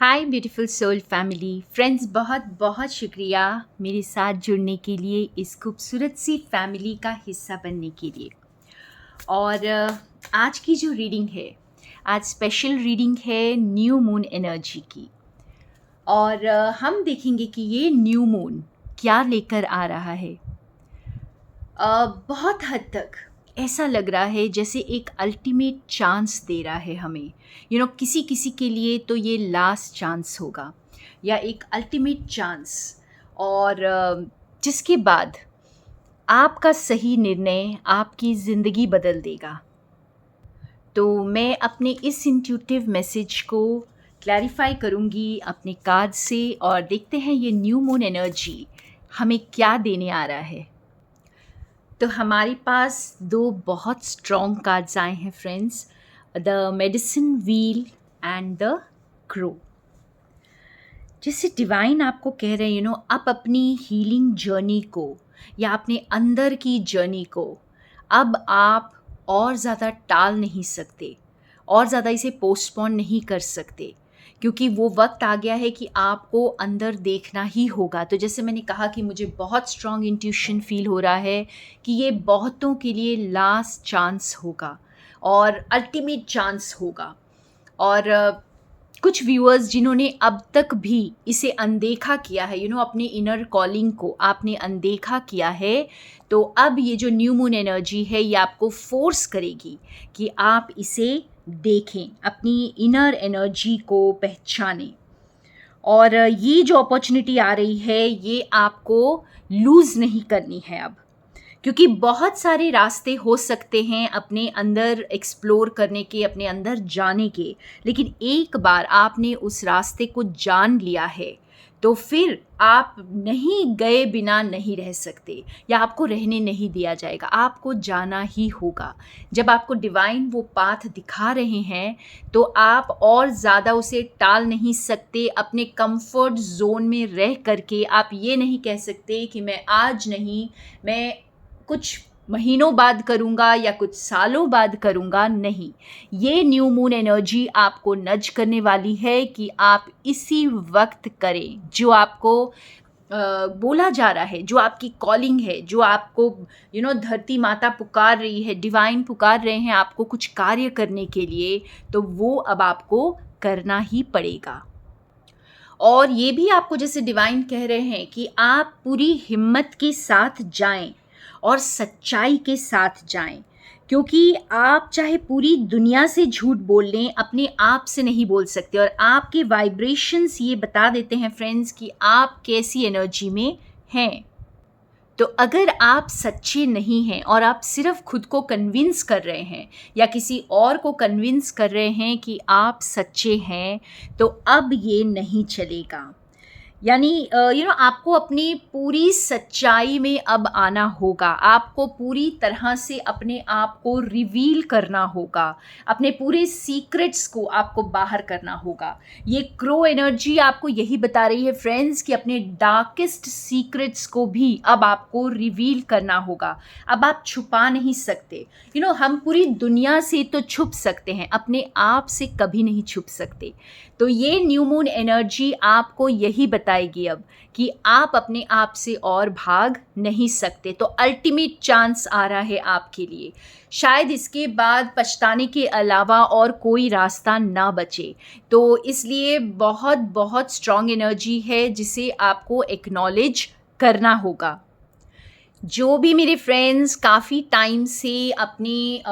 हाय beautiful soul family friends, बहुत बहुत शुक्रिया मेरे साथ जुड़ने के लिए, इस खूबसूरत सी फैमिली का हिस्सा बनने के लिए। और आज की जो रीडिंग है, आज स्पेशल रीडिंग है न्यू मून एनर्जी की। और हम देखेंगे कि ये न्यू मून क्या लेकर आ रहा है। बहुत हद तक ऐसा लग रहा है जैसे एक अल्टीमेट चांस दे रहा है हमें। किसी किसी के लिए तो ये लास्ट चांस होगा या एक अल्टीमेट चांस। और जिसके बाद आपका सही निर्णय आपकी ज़िंदगी बदल देगा। तो मैं अपने इस इंट्यूटिव मैसेज को क्लैरिफाई करूँगी अपने कार्ड से, और देखते हैं ये न्यू मून एनर्जी हमें क्या देने आ रहा है। तो हमारे पास दो बहुत स्ट्रॉन्ग कार्ड्स आए हैं friends, the medicine wheel and the crow. जैसे डिवाइन आपको कह रहे हैं, आप अपनी हीलिंग जर्नी को या अपने अंदर की जर्नी को अब आप और ज़्यादा टाल नहीं सकते, और ज़्यादा इसे पोस्टपोन नहीं कर सकते, क्योंकि वो वक्त आ गया है कि आपको अंदर देखना ही होगा। तो जैसे मैंने कहा कि मुझे बहुत स्ट्रॉन्ग इंट्यूशन फील हो रहा है कि ये बहुतों के लिए लास्ट चांस होगा और अल्टीमेट चांस होगा। और कुछ व्यूअर्स जिन्होंने अब तक भी इसे अनदेखा किया है, अपने इनर कॉलिंग को आपने अनदेखा किया है, तो अब ये जो न्यू मून एनर्जी है ये आपको फोर्स करेगी कि आप इसे देखें, अपनी इनर एनर्जी को पहचानें। और ये जो अपॉर्चुनिटी आ रही है ये आपको लूज़ नहीं करनी है अब, क्योंकि बहुत सारे रास्ते हो सकते हैं अपने अंदर एक्सप्लोर करने के, अपने अंदर जाने के, लेकिन एक बार आपने उस रास्ते को जान लिया है तो फिर आप नहीं गए बिना नहीं रह सकते, या आपको रहने नहीं दिया जाएगा, आपको जाना ही होगा। जब आपको डिवाइन वो पाथ दिखा रहे हैं तो आप और ज़्यादा उसे टाल नहीं सकते। अपने कंफर्ट जोन में रह करके आप ये नहीं कह सकते कि मैं आज नहीं, मैं कुछ महीनों बाद करूँगा या कुछ सालों बाद करूँगा। नहीं, ये न्यू मून एनर्जी आपको नज करने वाली है कि आप इसी वक्त करें जो आपको बोला जा रहा है, जो आपकी कॉलिंग है, जो आपको धरती माता पुकार रही है, डिवाइन पुकार रहे हैं आपको कुछ कार्य करने के लिए, तो वो अब आपको करना ही पड़ेगा। और ये भी आपको जैसे डिवाइन कह रहे हैं कि आप पूरी हिम्मत के साथ जाएं और सच्चाई के साथ जाएं, क्योंकि आप चाहे पूरी दुनिया से झूठ बोल लें, अपने आप से नहीं बोल सकते। और आपके वाइब्रेशंस ये बता देते हैं फ्रेंड्स कि आप कैसी एनर्जी में हैं। तो अगर आप सच्चे नहीं हैं और आप सिर्फ खुद को कन्विंस कर रहे हैं या किसी और को कन्विंस कर रहे हैं कि आप सच्चे हैं, तो अब ये नहीं चलेगा। यानी आपको अपनी पूरी सच्चाई में अब आना होगा, आपको पूरी तरह से अपने आप को रिवील करना होगा, अपने पूरे सीक्रेट्स को आपको बाहर करना होगा। ये क्रो एनर्जी आपको यही बता रही है फ्रेंड्स कि अपने डार्केस्ट सीक्रेट्स को भी अब आपको रिवील करना होगा। अब आप छुपा नहीं सकते। हम पूरी दुनिया से तो छुप सकते हैं, अपने आप से कभी नहीं छुप सकते। तो ये न्यू मून एनर्जी आपको यही बताएगी अब कि आप अपने आप से और भाग नहीं सकते। तो अल्टीमेट चांस आ रहा है आपके लिए। शायद इसके बाद पछताने के अलावा और कोई रास्ता ना बचे। तो इसलिए बहुत बहुत स्ट्रॉन्ग एनर्जी है जिसे आपको एक्नॉलेज करना होगा। जो भी मेरे फ्रेंड्स काफ़ी टाइम से अपने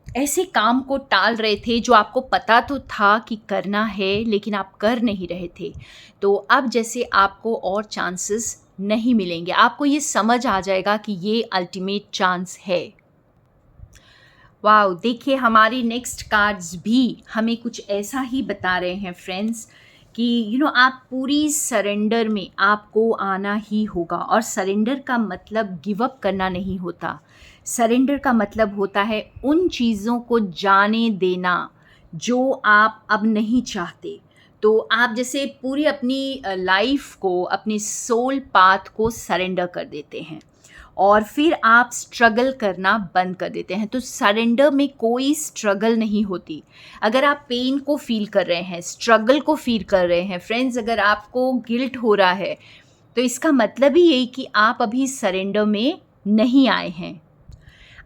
ऐसे काम को टाल रहे थे जो आपको पता तो था कि करना है लेकिन आप कर नहीं रहे थे, तो अब जैसे आपको और चांसेस नहीं मिलेंगे, आपको ये समझ आ जाएगा कि ये अल्टीमेट चांस है। वाओ, देखिए हमारी नेक्स्ट कार्ड्स भी हमें कुछ ऐसा ही बता रहे हैं फ्रेंड्स कि आप पूरी सरेंडर में आपको आना ही होगा। और सरेंडर का मतलब गिव अप करना नहीं होता। सरेंडर का मतलब होता है उन चीज़ों को जाने देना जो आप अब नहीं चाहते। तो आप जैसे पूरी अपनी लाइफ को, अपनी सोल पाथ को सरेंडर कर देते हैं। और फिर आप स्ट्रगल करना बंद कर देते हैं। तो सरेंडर में कोई स्ट्रगल नहीं होती। अगर आप पेन को फील कर रहे हैं, स्ट्रगल को फील कर रहे हैं फ्रेंड्स, अगर आपको गिल्ट हो रहा है, तो इसका मतलब ही यही कि आप अभी सरेंडर में नहीं आए हैं।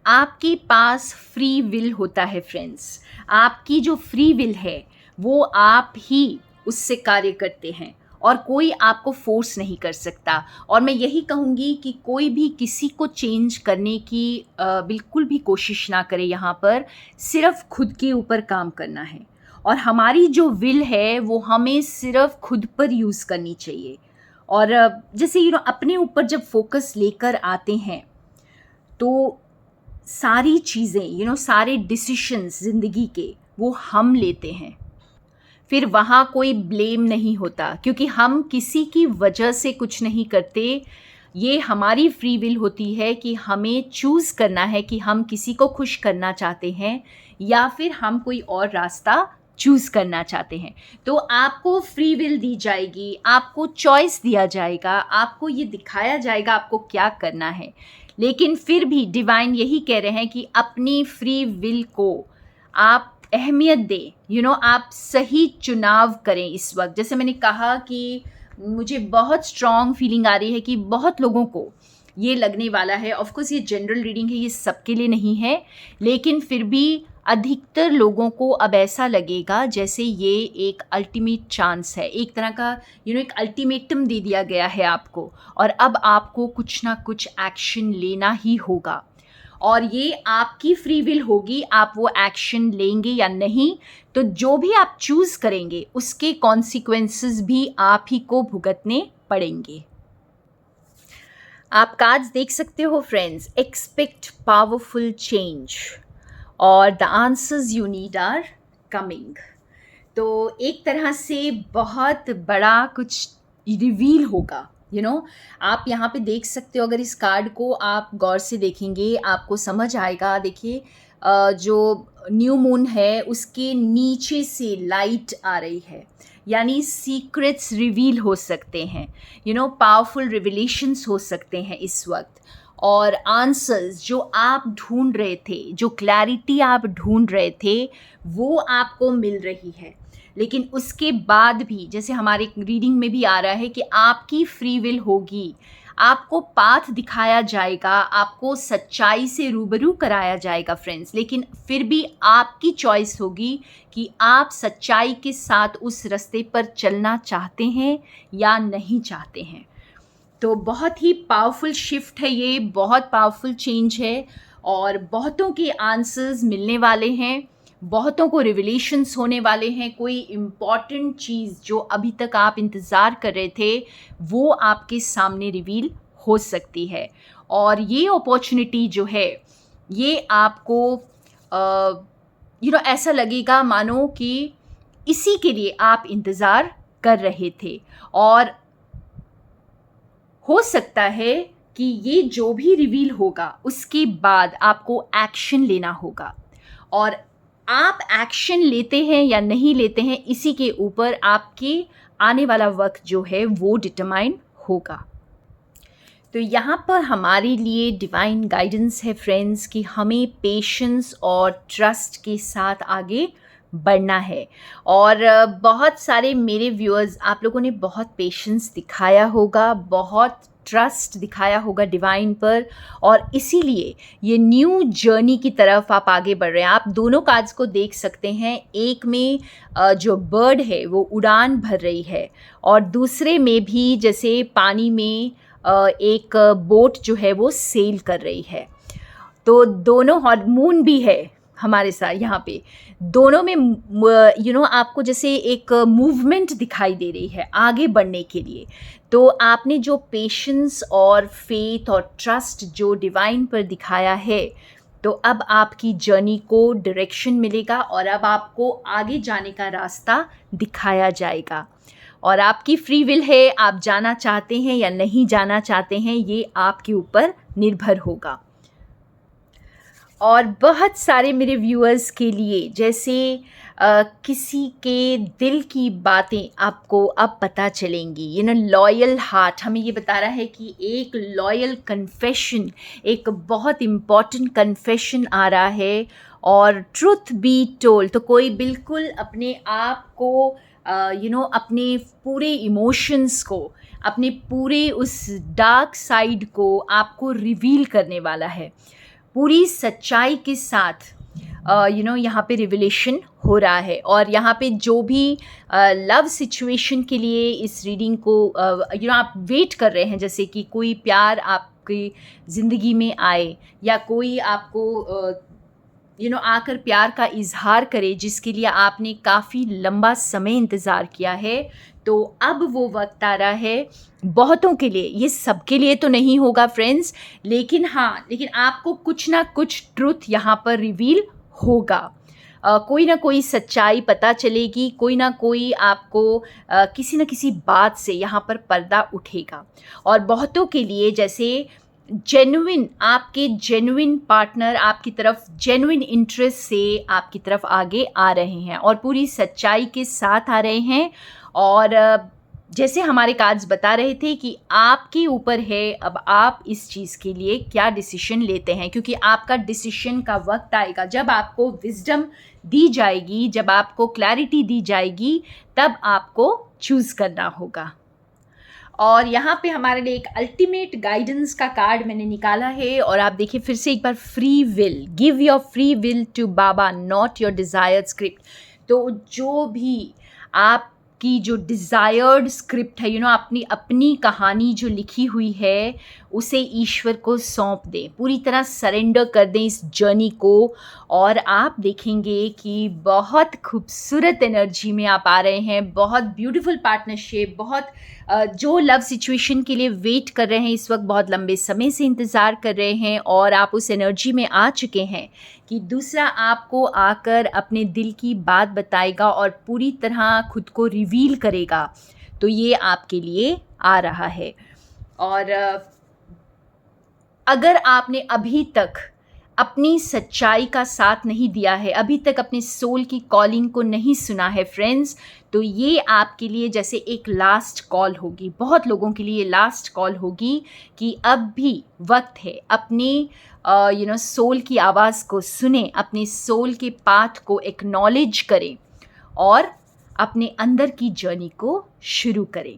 आपके पास फ्री विल होता है फ्रेंड्स। आपकी जो फ्री विल है वो आप ही उससे कार्य करते हैं और कोई आपको फोर्स नहीं कर सकता। और मैं यही कहूँगी कि कोई भी किसी को चेंज करने की बिल्कुल भी कोशिश ना करे। यहाँ पर सिर्फ खुद के ऊपर काम करना है और हमारी जो विल है वो हमें सिर्फ खुद पर यूज़ करनी चाहिए। और जैसे अपने ऊपर जब फोकस लेकर आते हैं तो सारी चीज़ें सारे डिसीशंस ज़िंदगी के वो हम लेते हैं। फिर वहाँ कोई ब्लेम नहीं होता क्योंकि हम किसी की वजह से कुछ नहीं करते। ये हमारी फ्री विल होती है कि हमें चूज़ करना है कि हम किसी को खुश करना चाहते हैं या फिर हम कोई और रास्ता चूज़ करना चाहते हैं। तो आपको फ्री विल दी जाएगी, आपको चॉइस दिया जाएगा, आपको ये दिखाया जाएगा आपको क्या करना है। लेकिन फिर भी डिवाइन यही कह रहे हैं कि अपनी फ्री विल को आप अहमियत दें। आप सही चुनाव करें इस वक्त। जैसे मैंने कहा कि मुझे बहुत स्ट्रॉन्ग फीलिंग आ रही है कि बहुत लोगों को ये लगने वाला है। ऑफ कोर्स ये जनरल रीडिंग है, ये सबके लिए नहीं है, लेकिन फिर भी अधिकतर लोगों को अब ऐसा लगेगा जैसे ये एक अल्टीमेट चांस है, एक तरह का एक अल्टीमेटम दे दिया गया है आपको और अब आपको कुछ ना कुछ एक्शन लेना ही होगा। और ये आपकी फ्री विल होगी, आप वो एक्शन लेंगे या नहीं। तो जो भी आप चूज़ करेंगे उसके कॉन्सिक्वेंसेस भी आप ही को भुगतने पड़ेंगे। आप कार्ड्स देख सकते हो फ्रेंड्स। एक्सपेक्ट पावरफुल चेंज और the answers you need are coming. तो एक तरह से बहुत बड़ा कुछ रिवील होगा। आप यहाँ पे देख सकते हो। अगर इस कार्ड को आप गौर से देखेंगे आपको समझ आएगा। देखिए जो न्यू मून है उसके नीचे से लाइट आ रही है, यानी सीक्रेट्स रिवील हो सकते हैं। पावरफुल रिविलेशंस हो सकते हैं इस वक्त। और आंसर्स जो आप ढूंढ रहे थे, जो क्लैरिटी आप ढूंढ रहे थे, वो आपको मिल रही है। लेकिन उसके बाद भी जैसे हमारे रीडिंग में भी आ रहा है कि आपकी फ्री विल होगी, आपको पाथ दिखाया जाएगा, आपको सच्चाई से रूबरू कराया जाएगा फ्रेंड्स। लेकिन फिर भी आपकी चॉइस होगी कि आप सच्चाई के साथ उस रास्ते पर चलना चाहते हैं या नहीं चाहते हैं। तो बहुत ही पावरफुल शिफ्ट है ये, बहुत पावरफुल चेंज है और बहुतों के आंसर्स मिलने वाले हैं, बहुतों को रिविलेशंस होने वाले हैं। कोई इम्पॉर्टेंट चीज़ जो अभी तक आप इंतज़ार कर रहे थे वो आपके सामने रिवील हो सकती है। और ये अपॉर्चुनिटी जो है ये आपको ऐसा लगेगा मानो कि इसी के लिए आप इंतज़ार कर रहे थे। और हो सकता है कि ये जो भी रिवील होगा उसके बाद आपको एक्शन लेना होगा। और आप एक्शन लेते हैं या नहीं लेते हैं इसी के ऊपर आपके आने वाला वक्त जो है वो डिटरमाइन होगा। तो यहाँ पर हमारे लिए डिवाइन गाइडेंस है फ्रेंड्स कि हमें पेशेंस और ट्रस्ट के साथ आगे बढ़ना है। और बहुत सारे मेरे व्यूअर्स, आप लोगों ने बहुत पेशेंस दिखाया होगा, बहुत ट्रस्ट दिखाया होगा डिवाइन पर, और इसीलिए ये न्यू जर्नी की तरफ आप आगे बढ़ रहे हैं। आप दोनों कार्ड्स को देख सकते हैं। एक में जो बर्ड है वो उड़ान भर रही है और दूसरे में भी जैसे पानी में एक बोट जो है वो सेल कर रही है। तो दोनों, और मून भी है हमारे साथ यहाँ पे, दोनों में आपको जैसे एक मूवमेंट दिखाई दे रही है आगे बढ़ने के लिए। तो आपने जो पेशेंस और फेथ और ट्रस्ट जो डिवाइन पर दिखाया है, तो अब आपकी जर्नी को डायरेक्शन मिलेगा और अब आपको आगे जाने का रास्ता दिखाया जाएगा। और आपकी फ्री विल है, आप जाना चाहते हैं या नहीं जाना चाहते हैं ये आपके ऊपर निर्भर होगा। और बहुत सारे मेरे व्यूअर्स के लिए, जैसे किसी के दिल की बातें आपको अब पता चलेंगी। लॉयल हार्ट हमें ये बता रहा है कि एक लॉयल कन्फेशन, एक बहुत इम्पॉर्टेंट कन्फेशन आ रहा है। और ट्रुथ बी टोल्ड, तो कोई बिल्कुल अपने आप को अपने पूरे इमोशंस को, अपने पूरे उस डार्क साइड को आपको रिवील करने वाला है पूरी सच्चाई के साथ। यहाँ पे रिविलेशन हो रहा है। और यहाँ पे जो भी लव सिचुएशन के लिए इस रीडिंग को आप वेट कर रहे हैं, जैसे कि कोई प्यार आपकी ज़िंदगी में आए या कोई आपको आकर प्यार का इजहार करे जिसके लिए आपने काफ़ी लंबा समय इंतज़ार किया है, तो अब वो वक्त आ रहा है बहुतों के लिए। ये सबके लिए तो नहीं होगा फ्रेंड्स, लेकिन आपको कुछ ना कुछ ट्रुथ यहाँ पर रिवील होगा। कोई ना कोई सच्चाई पता चलेगी, कोई ना कोई आपको किसी न किसी बात से यहाँ पर पर्दा उठेगा। और बहुतों के लिए जैसे आपके जेन्युइन पार्टनर आपकी तरफ जेन्युइन इंटरेस्ट से आपकी तरफ आगे आ रहे हैं और पूरी सच्चाई के साथ आ रहे हैं। और जैसे हमारे कार्ड्स बता रहे थे कि आपके ऊपर है अब आप इस चीज़ के लिए क्या डिसीजन लेते हैं, क्योंकि आपका डिसीजन का वक्त आएगा जब आपको विजडम दी जाएगी, जब आपको क्लैरिटी दी जाएगी, तब आपको चूज़ करना होगा। और यहाँ पे हमारे लिए एक अल्टीमेट गाइडेंस का कार्ड मैंने निकाला है। और आप देखिए फिर से एक बार, free will, give your free will to Baba, not your desired script. तो जो भी आपकी जो डिज़ायर्ड स्क्रिप्ट है, अपनी कहानी जो लिखी हुई है, उसे ईश्वर को सौंप दें, पूरी तरह सरेंडर कर दें इस जर्नी को। और आप देखेंगे कि बहुत खूबसूरत एनर्जी में आप आ रहे हैं, बहुत ब्यूटीफुल पार्टनरशिप, बहुत जो लव सिचुएशन के लिए वेट कर रहे हैं इस वक्त, बहुत लंबे समय से इंतज़ार कर रहे हैं और आप उस एनर्जी में आ चुके हैं कि दूसरा आपको आकर अपने दिल की बात बताएगा और पूरी तरह खुद को रिवील करेगा। तो ये आपके लिए आ रहा है। और अगर आपने अभी तक अपनी सच्चाई का साथ नहीं दिया है, अभी तक अपने सोल की कॉलिंग को नहीं सुना है फ्रेंड्स, तो ये आपके लिए जैसे एक लास्ट कॉल होगी। बहुत लोगों के लिए लास्ट कॉल होगी कि अब भी वक्त है, अपने सोल की आवाज़ को सुने, अपने सोल के पाथ को एक्नॉलेज करें और अपने अंदर की जर्नी को शुरू करें।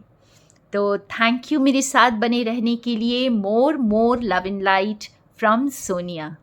तो थैंक यू मेरे साथ बने रहने के लिए। More love and light from Sonia.